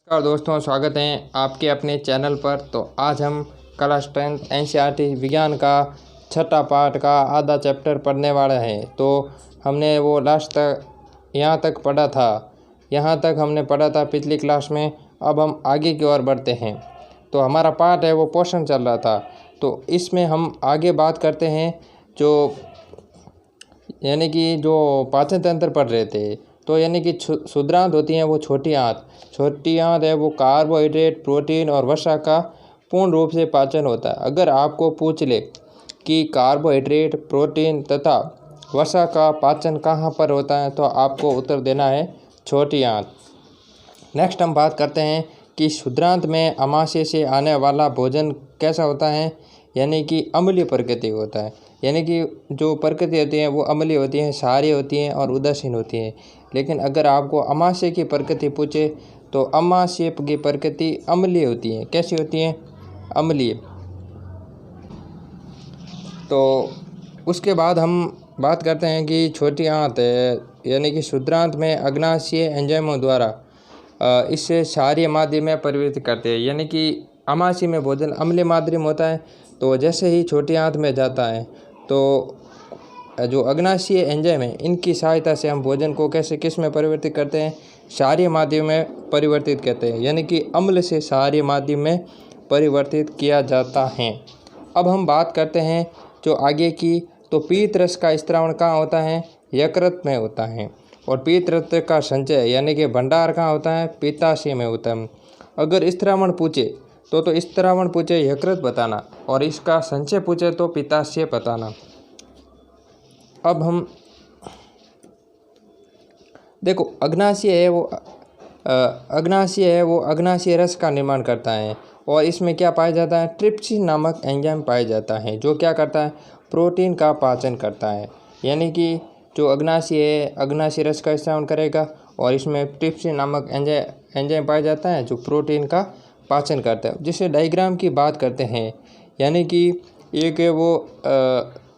नमस्कार दोस्तों, स्वागत है आपके अपने चैनल पर। तो आज हम क्लास 10 एनसीईआरटी विज्ञान का छठा पाठ का आधा चैप्टर पढ़ने वाले हैं। तो हमने वो लास्ट तक यहाँ तक पढ़ा था, यहाँ तक हमने पढ़ा था पिछली क्लास में। अब हम आगे की ओर बढ़ते हैं। तो हमारा पाठ है वो पोषण चल रहा था, तो इसमें हम आगे बात करते हैं जो यानी कि जो पाचन तंत्र पढ़ रहे थे। तो यानी कि क्षुद्रांत होती हैं वो छोटी आंत है वो कार्बोहाइड्रेट, प्रोटीन और वसा का पूर्ण रूप से पाचन होता है। अगर आपको पूछ ले कि कार्बोहाइड्रेट, प्रोटीन तथा वसा का पाचन कहाँ पर होता है, तो आपको उत्तर देना है छोटी आंत। नेक्स्ट हम बात करते हैं कि क्षुद्रांत में आमाशय से आने वाला भोजन कैसा होता है, यानी कि अम्लीय प्रकृति होता है। यानी कि जो प्रकृति होती है वो अम्लीय होती हैं, क्षारीय होती हैं और उदासीन होती हैं। लेकिन अगर आपको आमाशय की प्रकृति पूछे तो आमाशय की प्रकृति अम्लीय होती है। कैसी होती हैं? अम्लीय। तो उसके बाद हम बात करते हैं कि छोटी आंत है, यानी कि क्षुद्रांत में अग्नाशयीय एंजाइमों द्वारा इससे क्षारीय माध्यम में परिवर्तित करते हैं। यानी कि आमाशय में भोजन अम्लीय माध्यम होता है, तो जैसे ही छोटी आंत में जाता है तो जो अग्नाशयीय एंजाइम है इनकी सहायता से हम भोजन को किस में परिवर्तित करते हैं? क्षारीय माध्यम में परिवर्तित करते हैं। यानी कि अम्ल से क्षारीय माध्यम में परिवर्तित किया जाता है। अब हम बात करते हैं जो आगे की, तो पीत रस का स्त्रावण कहाँ होता है? यकृत में होता है। और पीत रस का संचय यानी कि भंडार कहाँ होता है? पित्ताशय में होता है। अगर स्त्रावण पूछे तो स्त्रावण पूछे यकृत बताना, और इसका संचय पूछे तो पित्ताशय बताना। अब हम देखो, अग्नाशय है वो अग्नाशय रस का निर्माण करता है, और इसमें क्या पाया जाता है? ट्रिप्सिन नामक एंजाइम पाया जाता है, जो क्या करता है? प्रोटीन का पाचन करता है। यानी कि जो अग्नाशय है अग्नाशय रस का स्त्रावण करेगा, और इसमें ट्रिप्सिन नामक एंजाइम पाया जाता है जो प्रोटीन का पाचन करता है। जिसे डायग्राम की बात करते हैं, यानी कि एक वो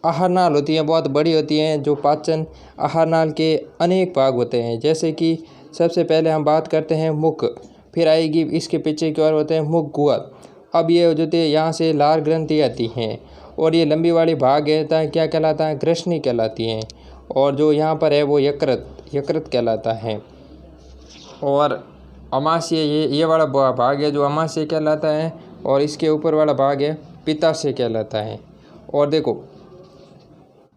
आहार नाल होती है, बहुत बड़ी होती हैं। जो पाचन आहार नाल के अनेक भाग होते हैं, जैसे कि सबसे पहले हम बात करते हैं मुख, फिर आएगी इसके पीछे की ओर होते हैं मुख गुहर। अब ये जो थे यहाँ से लार ग्रंथि आती हैं, और ये लंबी वाली भाग है क्या कहलाता है? ग्रसनी कहलाती हैं। और जो यहाँ पर है वो यकृत कहलाता है। और आमाशय ये वाला भाग है जो आमाशय कहलाता है, और इसके ऊपर वाला भाग है पित्ताशय कहलाता है। और देखो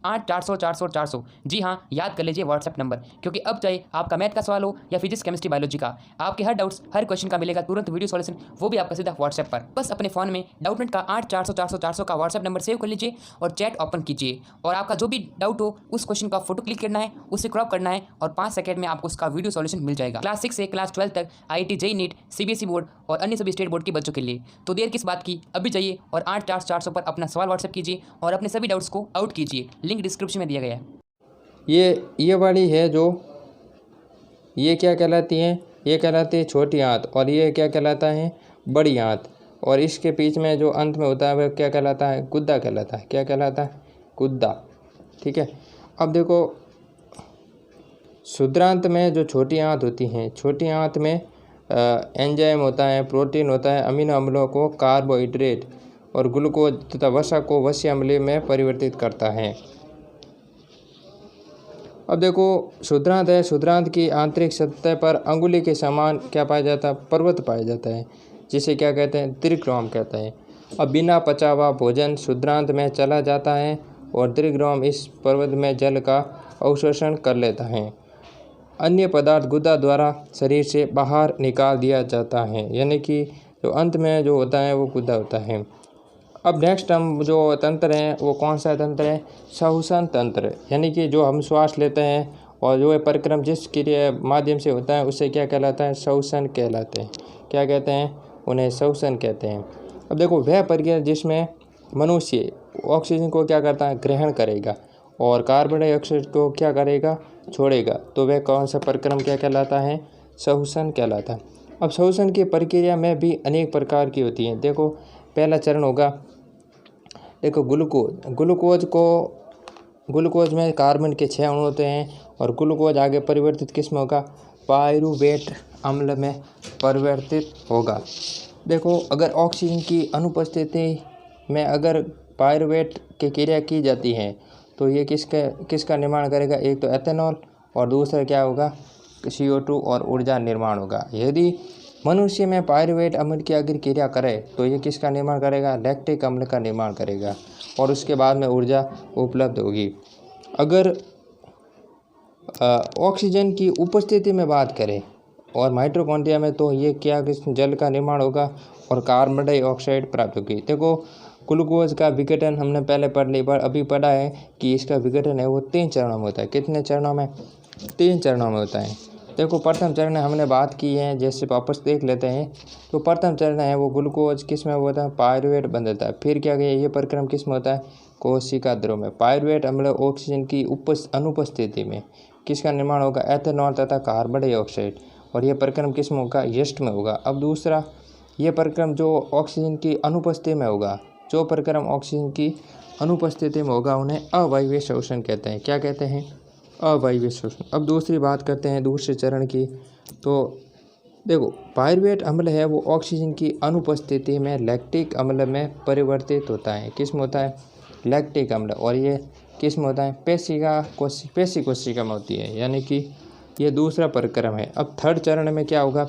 8400 जी हाँ, याद कर लीजिए व्हाट्सएप नंबर, क्योंकि अब चाहे आपका मैथ का सवाल हो या फिजिक्स, केमिस्ट्री, बायोलॉजी का, आपके हर डाउट्स, हर क्वेश्चन का मिलेगा तुरंत वीडियो सॉल्यूशन, वो भी आपका सीधा व्हाट्सएप पर। बस अपने फ़ोन में डाउटनेट का 8400 का व्हाट्सएप नंबर सेव कर लीजिए और चैट ओपन कीजिए, और आपका जो भी डाउट हो उस क्वेश्चन का फोटो क्लिक करना है, उसे क्रॉप करना है, और 5 सेकंड में आपको उसका वीडियो सॉल्यूशन मिल जाएगा। क्लास 6 से क्लास 12 तक IIT, JEE NEET, CBSE board और अन्य सभी स्टेट बोर्ड के बच्चों के लिए। तो देर किस बात की, अभी जाइए और 8400 पर अपना सवाल व्हाट्सएप कीजिए और अपने सभी डाउट्स को आउट कीजिए। लिंक डिस्क्रिप्शन में दिया गया है। ये वाली है जो ये क्या कहलाती है? ये कहलाती है छोटी आंत, और ये क्या कहलाता है? बड़ी आंत। और इसके बीच में जो अंत में होता है वह क्या कहलाता है? गुद्दा कहलाता है। क्या कहलाता है? गुद्दा। ठीक है। अब देखो, क्षुद्रांत में जो छोटी आंत होती हैं, छोटी आंत में एंजाइम होता है, प्रोटीन होता है, अमीनो अम्लों को कार्बोहाइड्रेट और ग्लूकोज तथा वसा को वसीय अम्ल में परिवर्तित करता है। अब देखो, क्षुद्रांत है, क्षुद्रांत की आंतरिक सतह पर अंगुली के समान क्या पाया जाता है? पर्वत पाया जाता है, जिसे क्या कहते हैं? दीर्घग्राम कहते हैं। अब बिना पचा हुआ भोजन क्षुद्रांत में चला जाता है, और दीर्घग्राम इस पर्वत में जल का अवशोषण कर लेता है। अन्य पदार्थ गुदा द्वारा शरीर से बाहर निकाल दिया जाता है। यानी कि जो अंत में जो होता है वो गुदा होता है। अब नेक्स्ट हम जो तंत्र हैं वो कौन सा तंत्र है? श्वसन तंत्र। यानी कि जो हम श्वास लेते हैं और जो परिक्रम जिस क्रिया माध्यम से होता है उसे क्या कहलाता है? श्वसन कहलाते हैं। क्या कहते हैं? उन्हें श्वसन कहते हैं। अब देखो, वह प्रक्रिया जिसमें मनुष्य ऑक्सीजन को क्या करता है? ग्रहण करेगा, और कार्बन डाइऑक्साइड को क्या करेगा? छोड़ेगा। तो वह कौन सा परिक्रम क्या कहलाता है? श्वसन कहलाता है। अब श्वसन की प्रक्रिया में भी अनेक प्रकार की होती है। देखो, पहला चरण होगा, देखो ग्लूकोज में कार्बन के 6 अणु होते हैं, और ग्लूकोज आगे परिवर्तित किस में होगा? पायरूवेट अम्ल में परिवर्तित होगा। देखो, अगर ऑक्सीजन की अनुपस्थिति में अगर पायरुवेट की क्रिया की जाती है तो ये किसका निर्माण करेगा? एक तो एथेनॉल और दूसरा क्या होगा? CO2 और ऊर्जा निर्माण होगा। यदि मनुष्य में पायरुवेट अम्ल की अगर क्रिया करे तो ये किसका निर्माण करेगा? लैक्टिक अम्ल का निर्माण करेगा और उसके बाद में ऊर्जा उपलब्ध होगी। अगर ऑक्सीजन की उपस्थिति में बात करें और माइटोकॉन्ड्रिया में, तो ये क्या जल का निर्माण होगा और कार्बन डाइऑक्साइड प्राप्त होगी। देखो, ग्लूकोज का विघटन हमने पहले पढ़ ली, पर अभी पढ़ा है कि इसका विघटन है वो 3 चरणों में होता है। कितने चरणों में? 3 चरणों में होता है। देखो, प्रथम चरण हमने बात की है, जैसे वापस देख लेते हैं। तो प्रथम चरण है वो ग्लूकोज किस में होता है? पायरुवेट बन जाता है। फिर क्या गया, ये प्रक्रम किस में होता है? कोशिका द्रव में। पायरुवेट अम्ल ऑक्सीजन की अनुपस्थिति में किसका निर्माण होगा? एथेनॉल तथा कार्बन डाइऑक्साइड। और यह प्रक्रम किस में होगा? यष्ट में होगा। अब दूसरा, ये प्रक्रम जो ऑक्सीजन की अनुपस्थिति में होगा, जो प्रक्रम ऑक्सीजन की अनुपस्थिति में होगा, उन्हें अवायवीय शोषण कहते हैं। क्या कहते हैं? अवायवीय शोषण। अब दूसरी बात करते हैं दूसरे चरण की। तो देखो, पायरुवेट अम्ल है वो ऑक्सीजन की अनुपस्थिति में लैक्टिक अम्ल में परिवर्तित होता है। किस में होता है? लैक्टिक अम्ल। और ये किस में होता है? पेशी कोशिका में होती है, यानी कि ये दूसरा प्रक्रम है। अब थर्ड चरण में क्या होगा?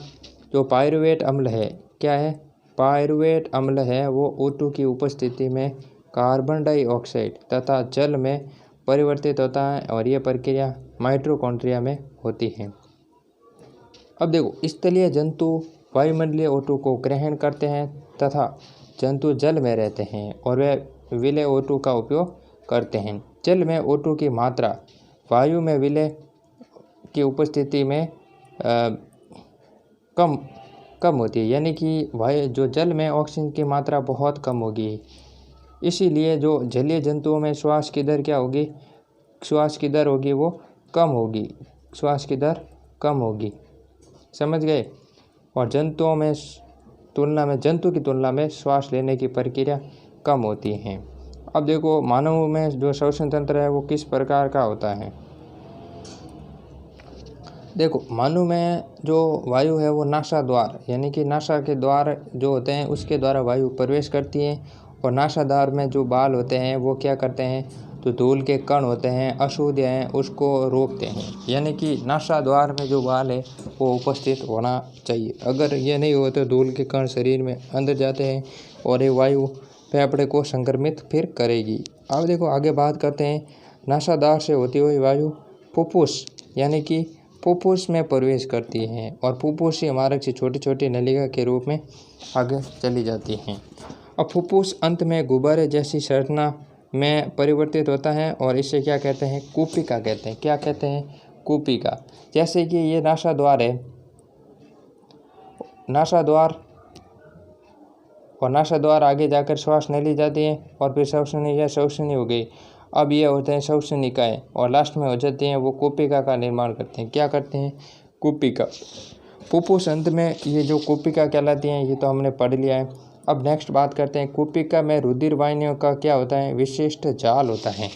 जो पायरुवेट अम्ल है, क्या है? पायरुवेट अम्ल है वो O2 की उपस्थिति में कार्बन डाइऑक्साइड तथा जल में परिवर्तित होता है और यह प्रक्रिया माइटोकॉन्ड्रिया में होती है। अब देखो, स्थलीय जंतु वायुमंडलीय O2 को ग्रहण करते हैं तथा जंतु जल में रहते हैं और वे विलय O2 का उपयोग करते हैं। जल में O2 की मात्रा वायु में विलय की उपस्थिति में कम होती है, यानी कि वायु जो जल में ऑक्सीजन की मात्रा बहुत कम होगी। इसीलिए जो जलीय जंतुओं में श्वास की दर क्या होगी? श्वास की दर होगी वो कम होगी। श्वास की दर कम होगी, समझ गए? और जंतु की तुलना में श्वास लेने की प्रक्रिया कम होती है। अब देखो, मानव में जो श्वसन तंत्र है वो किस प्रकार का होता है? देखो, मानव में जो वायु है वो नासा द्वार, यानी कि नासा के द्वार जो होते हैं उसके द्वारा वायु प्रवेश करती है और नासाद्वार में जो बाल होते हैं वो क्या करते हैं? तो धूल के कण होते हैं, अशुद्ध हैं, उसको रोकते हैं। यानी कि नासाद्वार में जो बाल है वो उपस्थित होना चाहिए। अगर ये नहीं हो तो धूल के कण शरीर में अंदर जाते हैं और ये वायु फेफड़े को संक्रमित फिर करेगी। अब देखो, आगे बात करते हैं। नासाद्वार से होती हुई वायु फुफ्फुस, यानी कि फुफ्फुस में प्रवेश करती हैं और फुफ्फुसी मार्ग से छोटी छोटी नलिका के रूप में आगे चली जाती हैं। अब फुफ्फुस अंत में गुब्बारे जैसी संरचना में परिवर्तित होता है और इसे क्या कहते हैं? कूपिका कहते हैं। क्या कहते हैं? कूपिका। जैसे कि ये नासाद्वार है, नासाद्वार आगे जाकर श्वास नली जाती है और फिर श्वसनी हो गई। अब ये होते हैं श्वसनिकाएं और लास्ट में हो जाती हैं वो कूपिका का निर्माण करते हैं। क्या करते हैं? कूपिका। फुफ्फुस अंत में ये जो कूपिका कहलाती हैं, ये तो हमने पढ़ लिया है। अब नेक्स्ट बात करते हैं, कूपिका में रुधिर वाहिनियों का क्या होता है? विशिष्ट जाल होता है,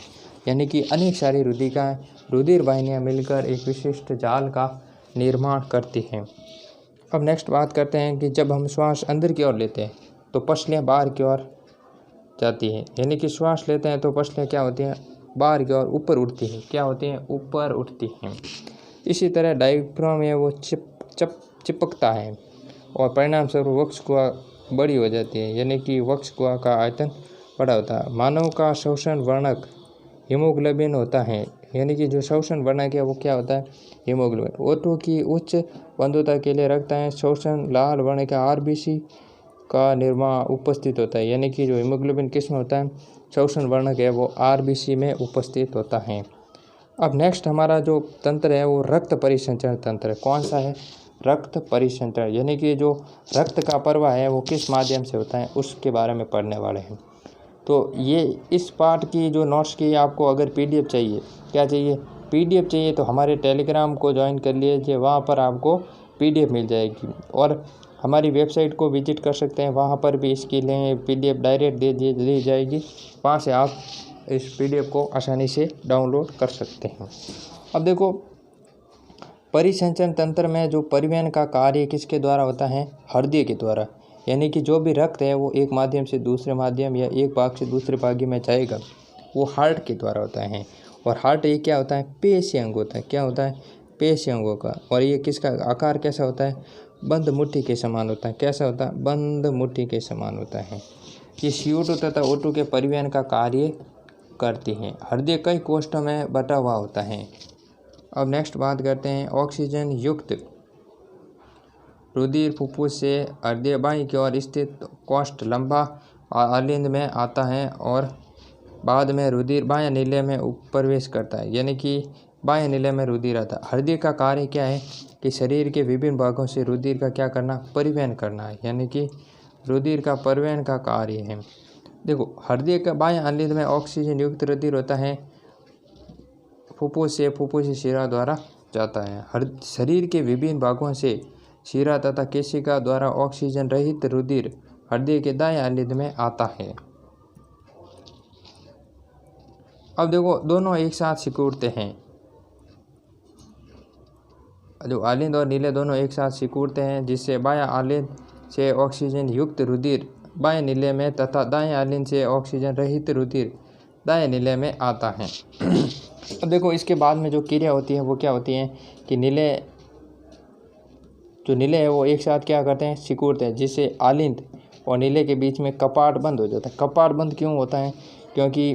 यानी कि अनेक सारी रुधिर वाहिनियाँ मिलकर एक विशिष्ट जाल का निर्माण करती हैं। अब नेक्स्ट बात करते हैं कि जब हम श्वास अंदर की ओर लेते हैं तो पसलियाँ बाहर की ओर जाती हैं, यानी कि श्वास लेते हैं तो पसलियाँ क्या होती हैं? बाहर की ओर ऊपर उठती हैं। क्या होती हैं? ऊपर उठती हैं। इसी तरह डायफ्राम है वो चिपकता है और परिणाम स्वरूप वक्ष गुहा बड़ी हो जाती है, यानी कि वक्ष गुहा का आयतन बड़ा होता है। मानव का श्वसन वर्णक हीमोग्लोबिन होता है, यानी कि जो श्वसन वर्णक है वो क्या होता है? हीमोग्लोबिन। O2 की उच्च बंधुता के लिए रखता है श्वसन लाल वर्ण का RBC का निर्माण उपस्थित होता है, यानी कि जो हीमोग्लोबिन किस में होता है? श्वसन वर्णक है वो RBC में उपस्थित होता है। अब नेक्स्ट हमारा जो तंत्र है वो रक्त परिसंचरण तंत्र है। कौन सा है? रक्त परिसंचरण, यानी कि जो रक्त का प्रवाह है वो किस माध्यम से होता है उसके बारे में पढ़ने वाले हैं। तो ये इस पार्ट की जो नोट्स की आपको अगर PDF चाहिए, क्या चाहिए? PDF चाहिए तो हमारे टेलीग्राम को ज्वाइन कर लीजिए, वहाँ पर आपको PDF मिल जाएगी और हमारी वेबसाइट को विजिट कर सकते हैं, वहाँ पर भी इसकी PDF डायरेक्ट दी जाएगी। वहाँ से आप इस PDF को आसानी से डाउनलोड कर सकते हैं। अब देखो, परिसंचरण तंत्र में जो परिवहन का कार्य किसके द्वारा होता है? हृदय के द्वारा। यानी कि जो भी रक्त है वो एक माध्यम से दूसरे माध्यम या एक भाग से दूसरे भाग में जाएगा, वो हार्ट के द्वारा होता है। और हार्ट ये क्या होता है? पेशी अंग होता है। क्या होता है? पेशी अंगों का। और ये किसका आकार कैसा होता है? बंद मुट्ठी के समान होता है। कैसा होता है? बंद मुट्ठी के समान होता है। ये CO2 तथा O2 के परिवहन का कार्य करती हैं। हृदय कई कोष्ठों में बटा हुआ होता है। अब नेक्स्ट बात करते हैं ऑक्सीजन युक्त रुधिर फुफ्फुस से हृदय बाईं की ओर स्थित कोष्ठ लंबा अलिंद में आता है और बाद में रुधिर बाह्य नीले में प्रवेश करता है। यानी कि बाह्य नीले में रुधिर आता है। हृदय का कार्य क्या है कि शरीर के विभिन्न भागों से रुधिर का क्या करना? परिवहन करना है। यानी कि रुधिर का परिवहन का कार्य है। देखो, हृदय का बाह्य अलिंद में ऑक्सीजन युक्त रुधिर होता है, फुफ्फुस से शिरा द्वारा जाता है। शरीर के विभिन्न भागों से शिरा तथा केशिका द्वारा ऑक्सीजन रहित रुधिर हृदय के दाएं अलिंद में आता है। अब देखो, दोनों एक साथ सिकुड़ते हैं। जो अलिंद और नीले दोनों एक साथ सिकुड़ते हैं, जिससे बायां अलिंद से ऑक्सीजन युक्त रुधिर बाएं नीले में तथा दाएं अलिंद से ऑक्सीजन रहित रुधिर दाएं नीले में आता है। अब देखो, इसके बाद में जो क्रिया होती है वो क्या होती है कि नीले है वो एक साथ क्या करते हैं? सिकुड़ते हैं, जिससे अलिंद और नीले के बीच में कपाट बंद हो जाता है। कपाट बंद क्यों होता है? क्योंकि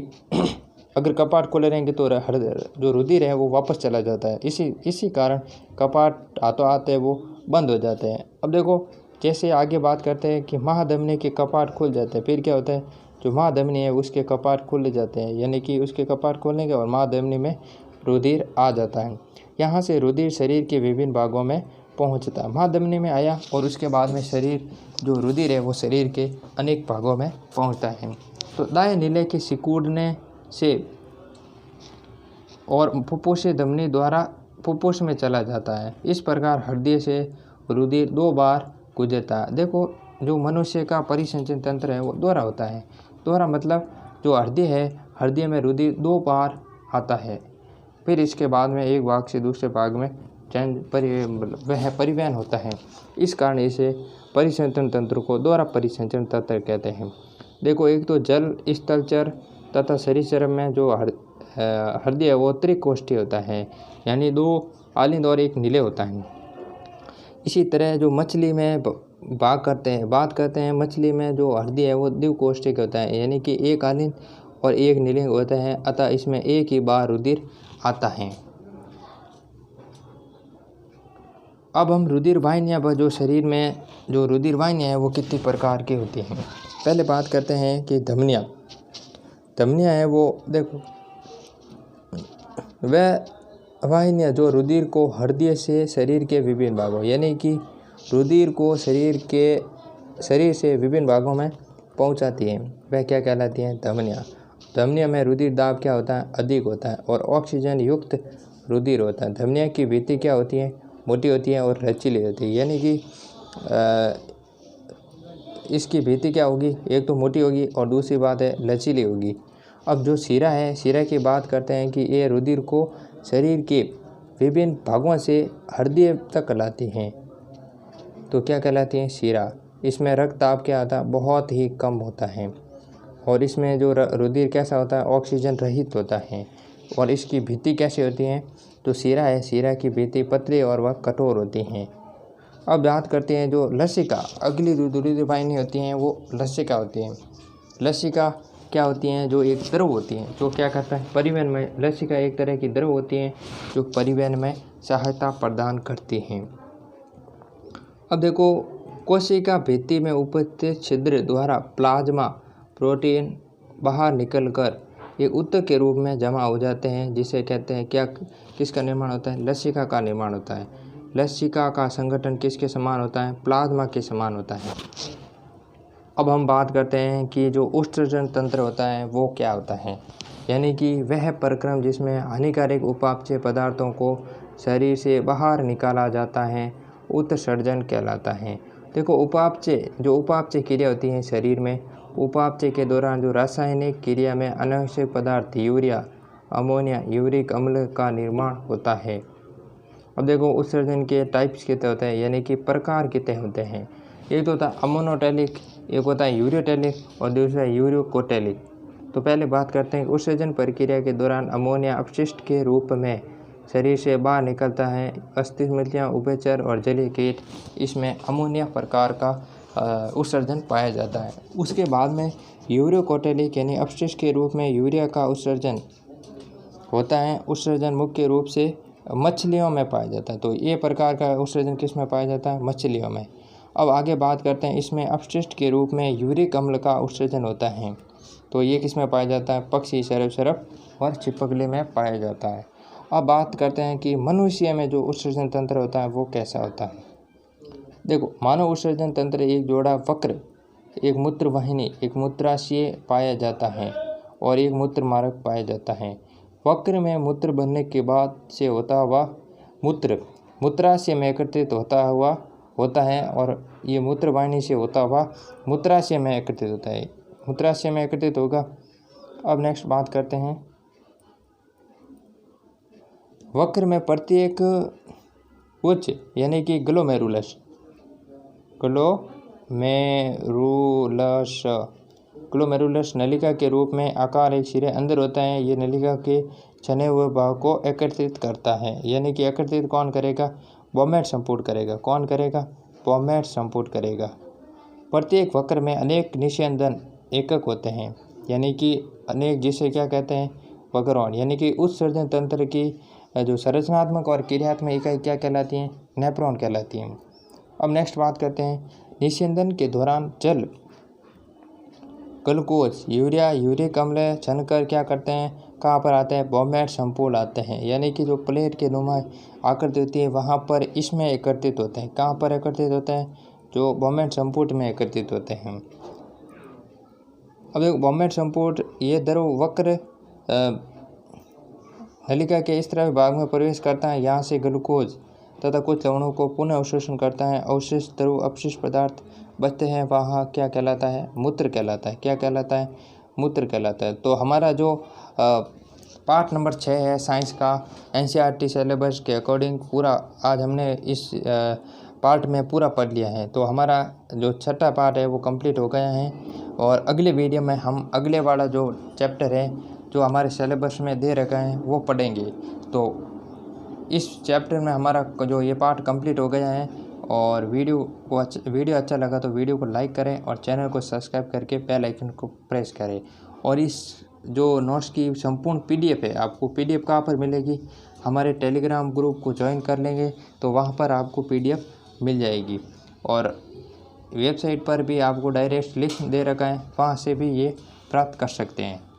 अगर कपाट खोले रहेंगे तो जो रुधिर है वो वापस चला जाता है। इसी कारण कपाट हाथों हाथ है वो बंद हो जाते हैं। अब देखो, जैसे आगे बात करते हैं कि महाधमनी के कपाट खुल जाते हैं, फिर क्या होता है? जो महाधमनी है उसके कपाट खुल जाते हैं। यानी कि उसके कपाट खोलने के और महाधमनी में रुधिर आ जाता है। यहाँ से रुधिर शरीर के विभिन्न भागों में पहुँचता है। महाधमनी में आया और उसके बाद में जो रुधिर है वो शरीर के अनेक भागों में पहुँचता है। तो दाएं नीले के सिकुड़ने से और फुफ्फुस से धमनी द्वारा फुफ्फुस में चला जाता है। इस प्रकार हृदय से रुधिर 2 बार गुजरता है। देखो, जो मनुष्य का परिसंचरण तंत्र है वो दोहरा होता है। दोहरा मतलब जो हृदय है, हृदय में रुधिर 2 बार आता है, फिर इसके बाद में एक भाग से दूसरे भाग में वह परिवहन होता है। इस कारण इसे परिसंचरण तंत्र को दोहरा परिसंचरण तंत्र कहते हैं। देखो, एक तो जल स्थलचर तथा सरीसृप में जो हृदय है वो त्रिकोष्ठीय होता है, यानी 2 अलिंद और 1 नीले होता है। इसी तरह जो मछली में बात करते हैं मछली में जो हृदय है वो द्विकोष्ठीय होता है, यानी कि 1 अलिंद और 1 नीले होता है, अतः इसमें एक ही बार रुधिर आता है। अब हम रुधिर वाहिनियाँ जो शरीर में जो रुधिर वाहिनियाँ हैं वो कितनी प्रकार की होती हैं। पहले बात करते हैं कि धमनियाँ है वो देखो, वह वाहिनियाँ जो रुधिर को हृदय से शरीर के विभिन्न भागों, यानी कि रुधिर को शरीर से विभिन्न भागों में पहुंचाती हैं, वह क्या कहलाती हैं? धमनियाँ। धमनियों में रुधिर दाब क्या होता है? अधिक होता है और ऑक्सीजन युक्त रुधिर होता है। धमनियों की भित्ति क्या होती है? मोटी होती है और लचीली होती है, यानी कि इसकी भित्ति क्या होगी? एक तो मोटी होगी और दूसरी बात है लचीली होगी। अब जो शिरा है, शिरा की बात करते हैं कि ये रुधिर को शरीर के विभिन्न भागों से हृदय तक लाती हैं, तो क्या कहलाती हैं? शिरा। इसमें रक्तचाप क्या होता है? बहुत ही कम होता है और इसमें जो रुधिर कैसा होता है? ऑक्सीजन रहित होता है। और इसकी भित्ति कैसी होती है? जो शिरा है, शिरा की भित्ति पतली और वह कठोर होती हैं। अब बात करते हैं जो लसिका, अगली रुधिर वाहिनी होती हैं वो लसिका होती हैं। लसिका क्या होती हैं? जो एक द्रव होती हैं जो क्या करता है? परिवहन में। लसिका एक तरह की द्रव होती हैं जो परिवहन में सहायता प्रदान करती हैं। अब देखो, कोशिका भित्ति में उपस्थित छिद्र द्वारा प्लाज्मा प्रोटीन बाहर निकलकर एक ऊतक के रूप में जमा हो जाते हैं, जिसे कहते हैं क्या? किसका निर्माण होता है? लसिका का निर्माण होता है। लसिका का संगठन किसके समान होता है? प्लाज्मा के समान होता है। अब हम बात करते हैं कि जो उत्सर्जन तंत्र होता है वो क्या होता है, यानी कि वह प्रक्रम जिसमें हानिकारक उपापचय पदार्थों को शरीर से बाहर निकाला जाता है उत्सर्जन कहलाता है। देखो, उपापचय क्रिया होती है शरीर में। उपापचय के दौरान जो रासायनिक क्रिया में अनावश्यक पदार्थ यूरिया, अमोनिया, यूरिक अम्ल का निर्माण होता है। अब देखो उत्सर्जन के टाइप्स कितने होते हैं, यानी कि प्रकार कितने होते हैं। एक तो होता है अमोनोटैलिक, एक होता है यूरियोटैलिक और दूसरा यूरियोकोटैलिक। तो पहले बात करते हैं उत्सर्जन प्रक्रिया के दौरान अमोनिया अपशिष्ट के रूप में शरीर से बाहर निकलता है। अस्थिमज्जियाँ, उभयचर और जलीय कीट, इसमें अमोनिया प्रकार का उत्सर्जन पाया जाता है। उसके बाद में यूरियोकोटैलिक यानी अपशिष्ट के रूप में यूरिया का उत्सर्जन होता है। उत्सर्जन मुख्य रूप से मछलियों में पाया जाता है। तो ये प्रकार का उत्सर्जन किस में पाया जाता है? मछलियों में। अब आगे बात करते हैं, इसमें अपशिष्ट के रूप में यूरिक अम्ल का उत्सर्जन होता है। तो ये किस में पाया जाता है? पक्षी, सर्प और छिपकली में पाया जाता है। अब बात करते हैं कि मनुष्य में जो उत्सर्जन तंत्र होता है वो कैसा होता है। देखो, मानव उत्सर्जन तंत्र एक जोड़ा वक्र, एक मूत्रवाहिनी, एक मूत्राशय पाया जाता है और एक मूत्र मार्ग पाया जाता है। वक्र में मूत्र बनने के बाद से होता हुआ मूत्र मूत्राशय में एकत्रित होता है और ये मूत्रवाहिनी से होता हुआ मूत्राशय में एकत्रित होता है। मूत्राशय में एकत्रित होगा। अब नेक्स्ट बात करते हैं, वक्र में प्रत्येक उच्च यानी कि ग्लोमेरुलस नलिका के रूप में आकार एक सिरे अंदर होता है। ये नलिका के छने हुए भाग को एकत्रित करता है, यानी कि एकत्रित कौन करेगा? बॉमेट संपूर्ण करेगा। कौन करेगा? बॉमेट संपूर्ण करेगा। प्रत्येक वक्र में अनेक निस्यंदन एकक होते हैं, यानी कि अनेक, जिसे क्या कहते हैं? वक्रोण। यानी कि उत्सर्जन तंत्र की जो संरचनात्मक और क्रियात्मक इकाई क्या कहलाती हैं? नेफ्रॉन कहलाती हैं। अब नेक्स्ट बात करते हैं, निस्यंदन के दौरान जल, ग्लूकोज, यूरिया, यूरिक अम्ल छनकर क्या करते हैं? कहाँ पर आते हैं? बॉमेट संपूर्ण आते हैं, यानी कि जो प्लेट के नुमा आकृति होती है वहाँ पर इसमें एकत्रित होते हैं। कहाँ पर एकत्रित होते हैं? जो बॉमेट संपूर्ण में एकत्रित होते हैं। अब देखो, बॉमेट संपूर्ण ये द्रव वक्र नलिका के इस तरह भाग में प्रवेश करता है। यहाँ से ग्लूकोज तथा कुछ लवणों को पुनः अवशोषण करता है। अवशिष्ट द्रव अपशिष्ट पदार्थ बचते हैं, वहाँ क्या कहलाता है? मूत्र कहलाता है। क्या कहलाता है? मूत्र कहलाता है। तो हमारा जो पार्ट नंबर 6 है साइंस का, एनसीईआरटी सिलेबस के अकॉर्डिंग पूरा आज हमने इस पार्ट में पूरा पढ़ लिया है। तो हमारा जो छठा पार्ट है वो कंप्लीट हो गया है और अगले वीडियो में हम अगले वाला जो चैप्टर है जो हमारे सिलेबस में दे रखा है वो पढ़ेंगे। तो इस चैप्टर में हमारा जो ये पार्ट कंप्लीट हो गया है। और वीडियो अच्छा लगा तो वीडियो को लाइक करें और चैनल को सब्सक्राइब करके बेल आइकन को प्रेस करें। और इस जो नोट्स की संपूर्ण पीडीएफ है, आपको पीडीएफ कहाँ पर मिलेगी? हमारे टेलीग्राम ग्रुप को ज्वाइन कर लेंगे तो वहाँ पर आपको पीडीएफ मिल जाएगी। और वेबसाइट पर भी आपको डायरेक्ट लिंक दे रखा है, वहाँ से भी ये प्राप्त कर सकते हैं।